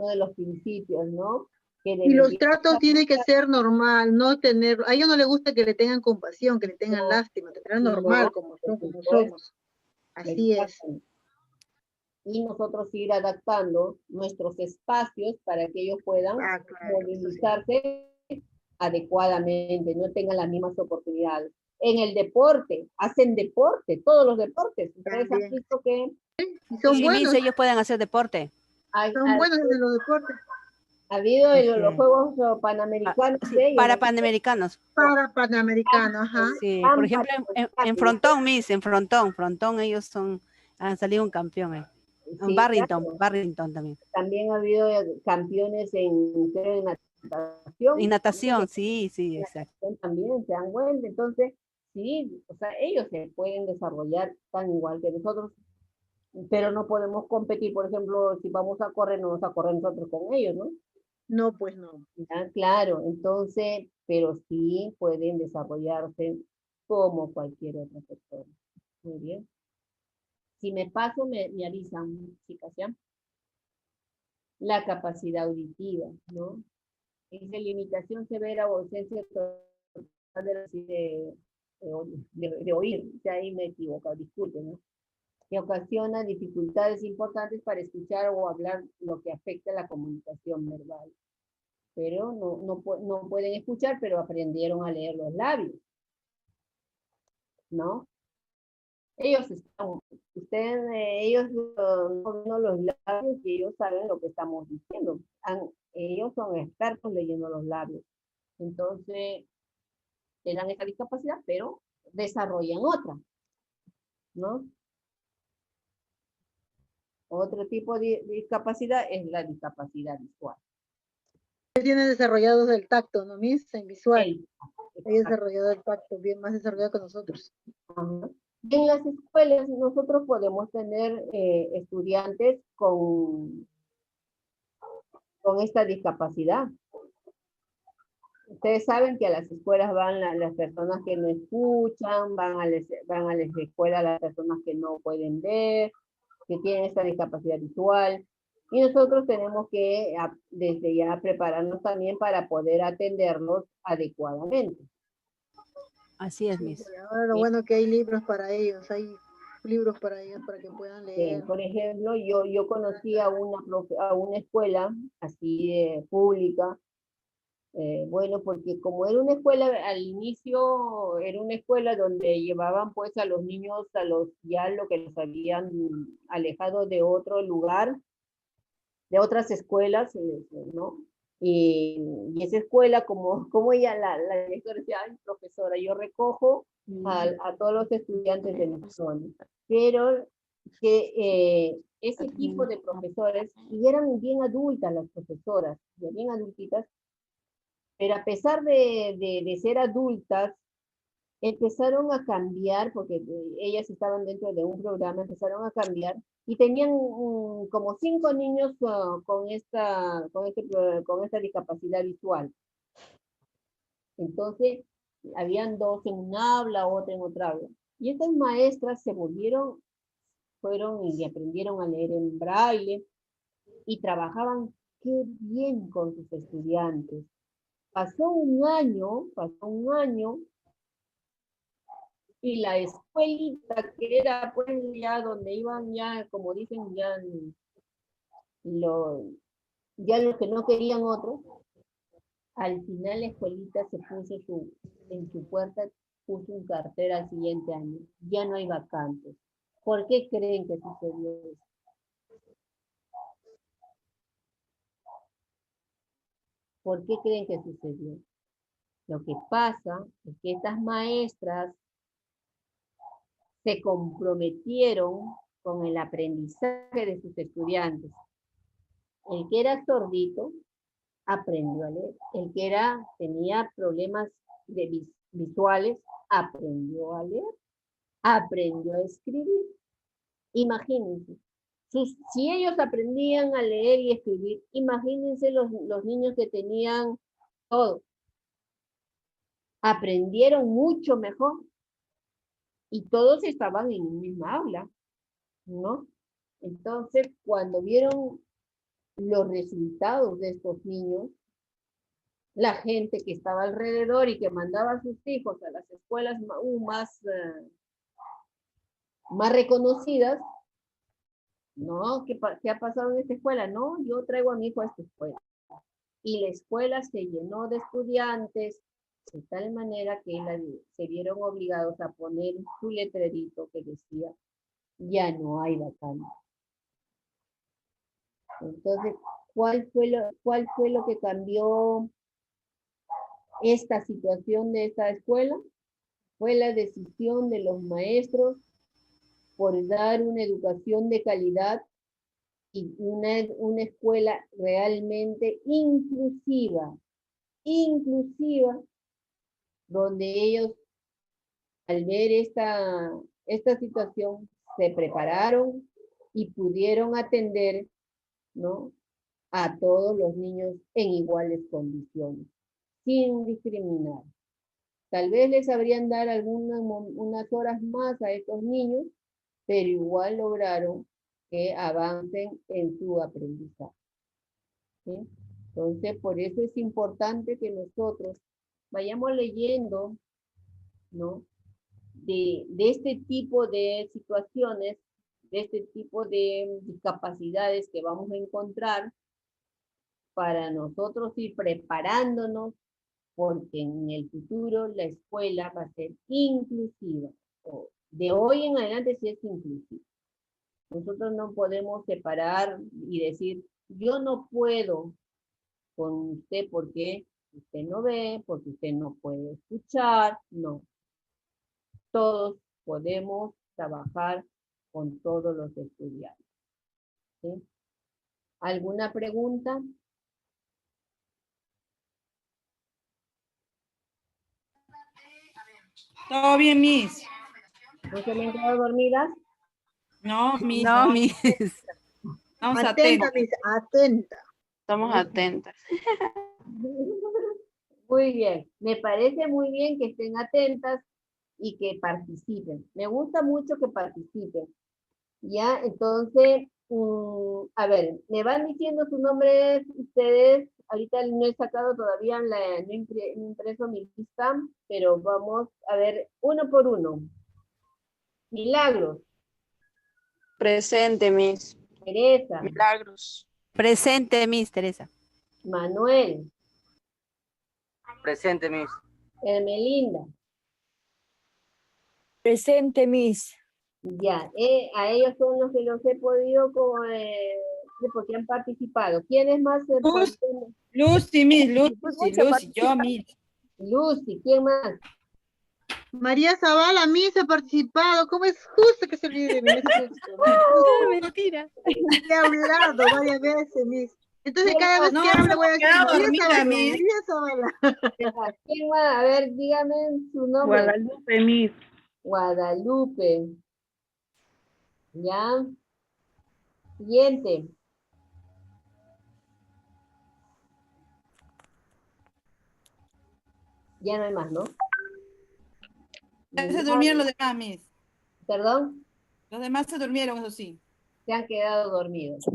de los principios, ¿no? Y los tratos tienen que ser normal, no tener, a ellos no les gusta que le tengan compasión, que le tengan lástima, que tengan normal como somos. Así es. Y nosotros ir adaptando nuestros espacios para que ellos puedan movilizarse adecuadamente, no tengan las mismas oportunidades. En el deporte, hacen deporte, todos los deportes. Ustedes han visto que son buenos. Ellos pueden hacer deporte. Son buenos en los deportes. Ha habido los Juegos Panamericanos. Sí, para Panamericanos. Para Panamericanos, ajá. Sí, por ejemplo, en Frontón, Frontón, ellos han salido un campeón. Sí, Barrington también. También ha habido campeones en Y natación, sí, sí, exacto. También se dan cuenta, entonces, sí, o sea, ellos se pueden desarrollar tan igual que nosotros, pero no podemos competir, por ejemplo, si vamos a correr, no vamos a correr nosotros con ellos, ¿no? No, pues no. Ya, claro, entonces, pero sí pueden desarrollarse como cualquier otra persona. Muy bien. Si me paso, me avisan, chicas, ¿ya? La capacidad auditiva, ¿no? Esa limitación severa o ausencia total de oír, ya ahí me he equivocado, disculpen, ¿no? Que ocasiona dificultades importantes para escuchar o hablar, lo que afecta a la comunicación verbal. Pero no pueden escuchar, pero aprendieron a leer los labios, ¿no? Ellos están, ellos no los labios y ellos saben lo que estamos diciendo. Ellos son expertos leyendo los labios. Entonces, le dan esa discapacidad, pero desarrollan otra, ¿no? Otro tipo de discapacidad es la discapacidad visual. Tiene desarrollados el tacto, ¿no, Miss? En visual. Sí. He desarrollado el tacto, bien más desarrollado que nosotros. Ajá. En las escuelas nosotros podemos tener estudiantes con esta discapacidad. Ustedes saben que a las escuelas van las personas que no escuchan, van a las escuelas las personas que no pueden ver, que tienen esta discapacidad visual. Y nosotros tenemos que desde ya prepararnos también para poder atenderlos adecuadamente. Así es, Miss. Ahora lo bueno que hay libros para ellos, hay libros para ellos para que puedan leer. Por ejemplo, yo conocí a una escuela así pública, bueno, porque como era una escuela, al inicio era una escuela donde llevaban pues a los niños, ya lo que los habían alejado de otro lugar, de otras escuelas, ¿no? Y esa escuela, como ella, la directora decía, ay, profesora, yo recojo a todos los estudiantes de mi zona, pero que ese tipo de profesores, y eran bien adultas las profesoras, bien adultitas, pero a pesar de ser adultas, empezaron a cambiar, porque ellas estaban dentro de un programa, empezaron a cambiar, y tenían como 5 niños con esta discapacidad visual. Entonces, habían 2 en un aula, otra en otra aula. Y estas maestras fueron y aprendieron a leer en braille, y trabajaban qué bien con sus estudiantes. Pasó un año, y la escuelita que era pues ya donde iban ya, como dicen, ya los que no querían otros, al final la escuelita se puso en su puerta, puso un cartel al siguiente año, ya no hay vacantes. ¿Por qué creen que sucedió eso? ¿Por qué creen que sucedió? Lo que pasa es que estas maestras se comprometieron con el aprendizaje de sus estudiantes. El que era sordito aprendió a leer. El que tenía problemas visuales aprendió a leer. Aprendió a escribir. Imagínense. Si ellos aprendían a leer y escribir, imagínense los niños que tenían todo. Aprendieron mucho mejor. Y todos estaban en un mismo aula, ¿no? Entonces, cuando vieron los resultados de estos niños, la gente que estaba alrededor y que mandaba a sus hijos a las escuelas más reconocidas, ¿no? ¿Qué ha pasado en esta escuela? No, yo traigo a mi hijo a esta escuela. Y la escuela se llenó de estudiantes, de tal manera que se vieron obligados a poner su letrerito que decía, ya no hay vacantes. Entonces, ¿cuál fue lo que cambió esta situación de esta escuela? Fue la decisión de los maestros por dar una educación de calidad y una escuela realmente inclusiva, inclusiva, donde ellos, al ver esta situación, se prepararon y pudieron atender, ¿no?, a todos los niños en iguales condiciones, sin discriminar. Tal vez les sabrían dar unas horas más a estos niños, pero igual lograron que avancen en su aprendizaje. ¿Sí? Entonces, por eso es importante que nosotros vayamos leyendo, ¿no?, de este tipo de situaciones, de este tipo de discapacidades que vamos a encontrar, para nosotros ir preparándonos, porque en el futuro la escuela va a ser inclusiva. De hoy en adelante sí es inclusiva. Nosotros no podemos separar y decir, yo no puedo con usted porque usted no ve, porque usted no puede escuchar. No. Todos podemos trabajar con todos los estudiantes. ¿Sí? ¿Alguna pregunta? Todo bien, Miss. ¿No se me han quedado dormidas? No, Miss. No, No. Miss. Estamos Atenta, atentos. Miss, atenta. Estamos atentas. Muy bien, me parece muy bien que estén atentas y que participen. Me gusta mucho que participen. Ya, entonces, a ver, me van diciendo sus nombres ustedes. Ahorita no he sacado todavía, no he impreso mi lista, pero vamos a ver uno por uno. Milagros, Presente, Miss. Teresa, Milagros. Presente, Miss Teresa. Manuel, Presente, Miss. Hermelinda. Presente, Miss. Ya, a ellos son los que los he podido, porque han participado. ¿Quiénes más? Lucy, Miss. Lucy, Mucho yo, Miss. Lucy, ¿quién más? María Zavala, Miss, ha participado. ¿Cómo es justo que se olvide de mí? Mentira. He hablado varias veces, Miss. Entonces, cada vez No, que hable se voy a me decir, quedado María dormida, Zavala, Miss. María Zavala. ¿Quién más? A ver, dígame su nombre. Guadalupe, Miss. Guadalupe. Ya. Siguiente. Ya no hay más, ¿no? Ya se durmieron los demás, Miss. Perdón, Los demás se durmieron, eso sí. se han quedado dormidos.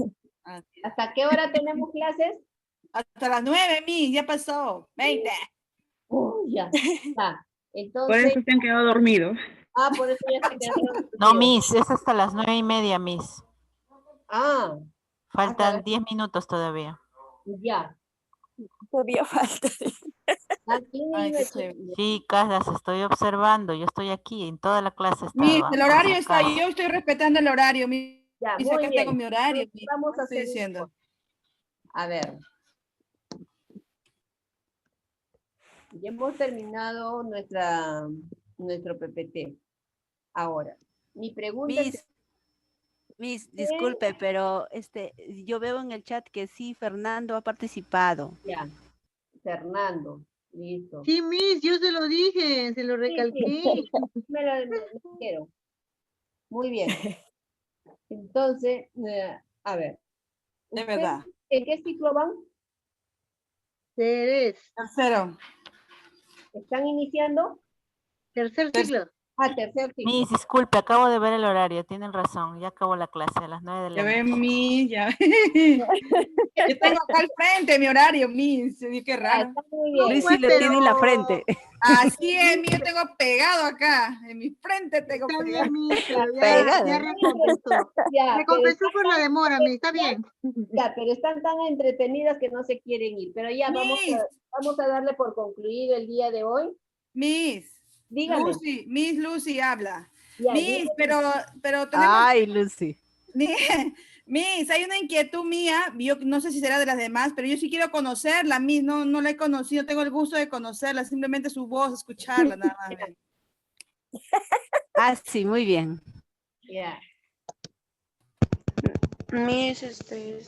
Así es. ¿Hasta qué hora tenemos clases? Hasta las 9, Miss, ya pasó. 20. Ya. Ah, Por entonces, eso se han quedado dormidos. por eso ya se quedaron No, dormidos. Miss, es hasta las 9:30, Miss. Ah, Faltan 10 minutos todavía. ya. Todavía falta. Aquí Ay, me qué iba- chévere. Chicas, las estoy observando. Yo estoy aquí, en toda la clase he estado. Miss, ¿ah? el Por horario si está ahí. acaso. Yo estoy respetando el horario, Miss. Ya, Miss, muy acá bien. tengo mi horario. Miss. Vamos a Estoy hacer diciendo. A ver. Ya hemos terminado nuestro PPT. Ahora, mi pregunta es... Miss, disculpe, pero yo veo en el chat que sí, Fernando ha participado. Ya, Fernando, listo. Sí, Miss, yo se lo dije, se lo recalqué. Me lo dijeron. Muy bien. Entonces, a ver. De ¿ustedes verdad. ¿En qué ciclo van? Tercero. ¿Están iniciando? Tercer ciclo. Tercer ciclo. Miss, disculpe, acabo de ver el horario. Tienen razón. Ya acabó la clase a las 9 de Ya la ve, noche. Miss, ya ve. Yo tengo acá al frente mi horario, Miss. Qué raro. Está muy bien. Lucy lo tiene en la frente. Así es, Miss, yo tengo pegado acá. En mi frente tengo Está pegado. bien, Miss, pero Pegado. ya recompensó. Ya, Recompensó por la demora, Miss, está bien. Ya, pero están tan entretenidas que no se quieren ir. Pero ya, Miss, vamos a darle por concluido el día de hoy. Miss, Dígame. Miss Lucy habla. Ya, Miss, dígame. pero tenemos, Ay, Lucy. Miss, hay una inquietud mía, yo no sé si será de las demás, pero yo sí quiero conocerla, Miss, no la he conocido, tengo el gusto de conocerla, simplemente su voz, escucharla, nada más. Ah, sí, muy bien. Ya. Miss, Ahí usted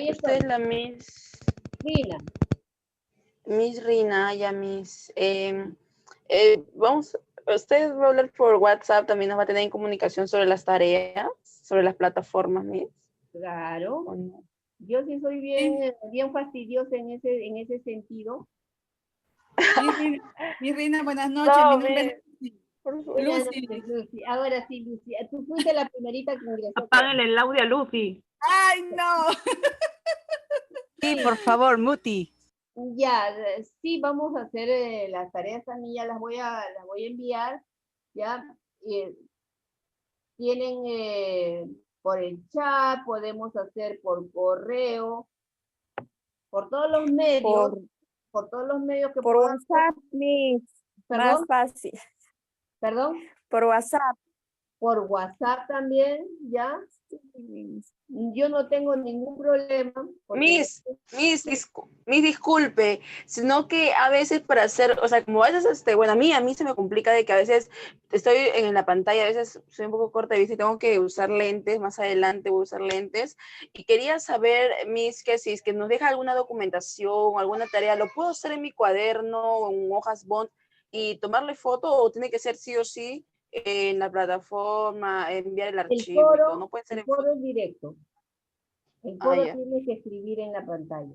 estoy. es la Miss. Rina. Miss Rina, ya vamos, usted va a hablar por WhatsApp, también nos va a tener en comunicación sobre las tareas, sobre las plataformas, Miss. Claro. ¿O no? Yo sí soy bien fastidiosa en ese sentido. Mi reina, buenas noches. No, Mi nombre es Buenas Lucy. noches, Lucy. Ahora sí, Lucy. Tú fuiste la primerita que ingresó. Apáguenle el audio a Lucy. ¡Ay, no! Sí, por favor, Muti. Ya, sí, vamos a hacer las tareas también, ya las voy a enviar, ya. Tienen por el chat, podemos hacer por correo, por todos los medios, por todos los medios que Por puedan. WhatsApp, Miss. ¿Perdón? Más fácil. ¿Perdón? Por WhatsApp. Por WhatsApp también, ¿ya? Yo no tengo ningún problema. Miss, disculpe, sino que a veces para hacer, o sea, como a veces, bueno, a mí se me complica de que a veces estoy en la pantalla, a veces soy un poco corta de vista y tengo que usar lentes, más adelante voy a usar lentes, y quería saber, Miss, que si es que nos deja alguna documentación, alguna tarea, ¿lo puedo hacer en mi cuaderno o en hojas bond y tomarle foto o tiene que ser sí o sí en la plataforma, enviar el archivo y todo? No puede ser el foro es directo. El foro ya. tiene que escribir en la pantalla.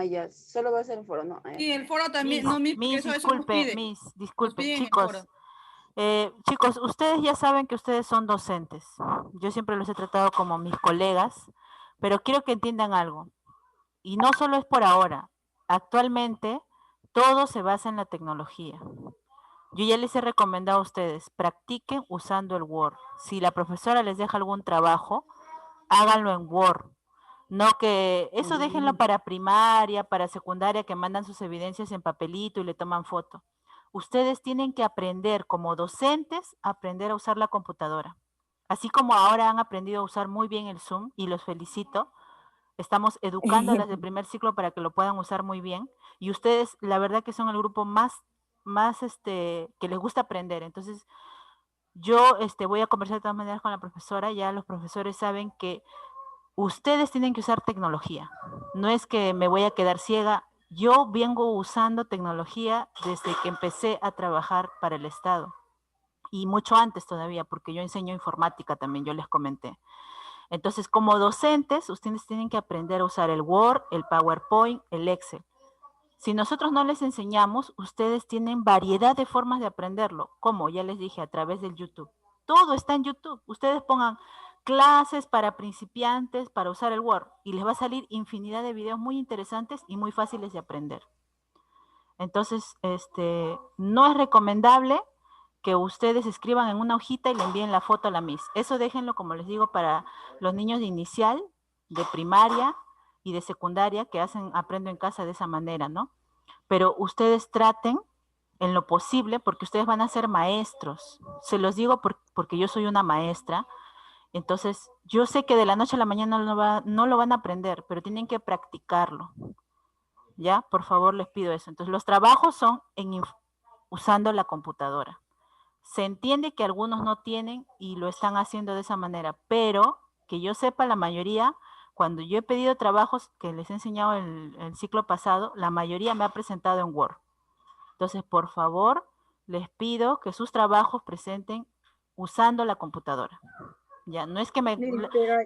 Ya, solo va a ser en foro, ¿no? Sí, el foro también, Miss, no, Miss, porque Miss, eso nos pide. disculpe, piden el chicos. foro. Chicos, ustedes ya saben que ustedes son docentes. Yo siempre los he tratado como mis colegas, pero quiero que entiendan algo. Y no solo es por ahora. Actualmente, todo se basa en la tecnología. Yo ya les he recomendado a ustedes, practiquen usando el Word. Si la profesora les deja algún trabajo, háganlo en Word. No que eso déjenlo para primaria, para secundaria, que mandan sus evidencias en papelito y le toman foto. Ustedes tienen que aprender como docentes, aprender a usar la computadora. Así como ahora han aprendido a usar muy bien el Zoom, y los felicito, estamos educando a las de primer ciclo para que lo puedan usar muy bien. Y ustedes, la verdad que son el grupo más que les gusta aprender. Entonces, yo voy a conversar de todas maneras con la profesora. Ya los profesores saben que ustedes tienen que usar tecnología. No es que me voy a quedar ciega. Yo vengo usando tecnología desde que empecé a trabajar para el Estado. Y mucho antes todavía, porque yo enseño informática también, yo les comenté. Entonces, como docentes, ustedes tienen que aprender a usar el Word, el PowerPoint, el Excel. Si nosotros no les enseñamos, ustedes tienen variedad de formas de aprenderlo, como ya les dije, a través del YouTube. Todo está en YouTube. Ustedes pongan clases para principiantes para usar el Word y les va a salir infinidad de videos muy interesantes y muy fáciles de aprender. Entonces, no es recomendable que ustedes escriban en una hojita y le envíen la foto a la Miss. Eso déjenlo, como les digo, para los niños de inicial, de primaria y de secundaria que aprendo en casa de esa manera, ¿no? Pero ustedes traten en lo posible, porque ustedes van a ser maestros. Se los digo porque yo soy una maestra. Entonces, yo sé que de la noche a la mañana no lo van a aprender, pero tienen que practicarlo. ¿Ya? Por favor, les pido eso. Entonces, los trabajos son usando la computadora. Se entiende que algunos no tienen y lo están haciendo de esa manera, pero que yo sepa, la mayoría, cuando yo he pedido trabajos que les he enseñado el ciclo pasado, la mayoría me ha presentado en Word. Entonces, por favor, les pido que sus trabajos presenten usando la computadora. Ya, no es que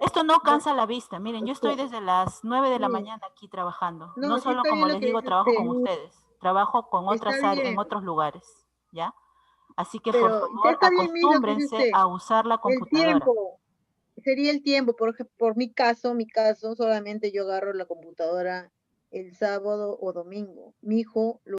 esto no cansa la vista. Miren, yo estoy desde las 9 de la mañana aquí trabajando. No solo, como les digo, trabajo con ustedes, trabajo con otras áreas, en otros lugares, ¿ya? Así que, por favor, acostúmbrense a usar la computadora. El tiempo, sería el tiempo, por mi caso, solamente yo agarro la computadora el sábado o domingo. Mi hijo lo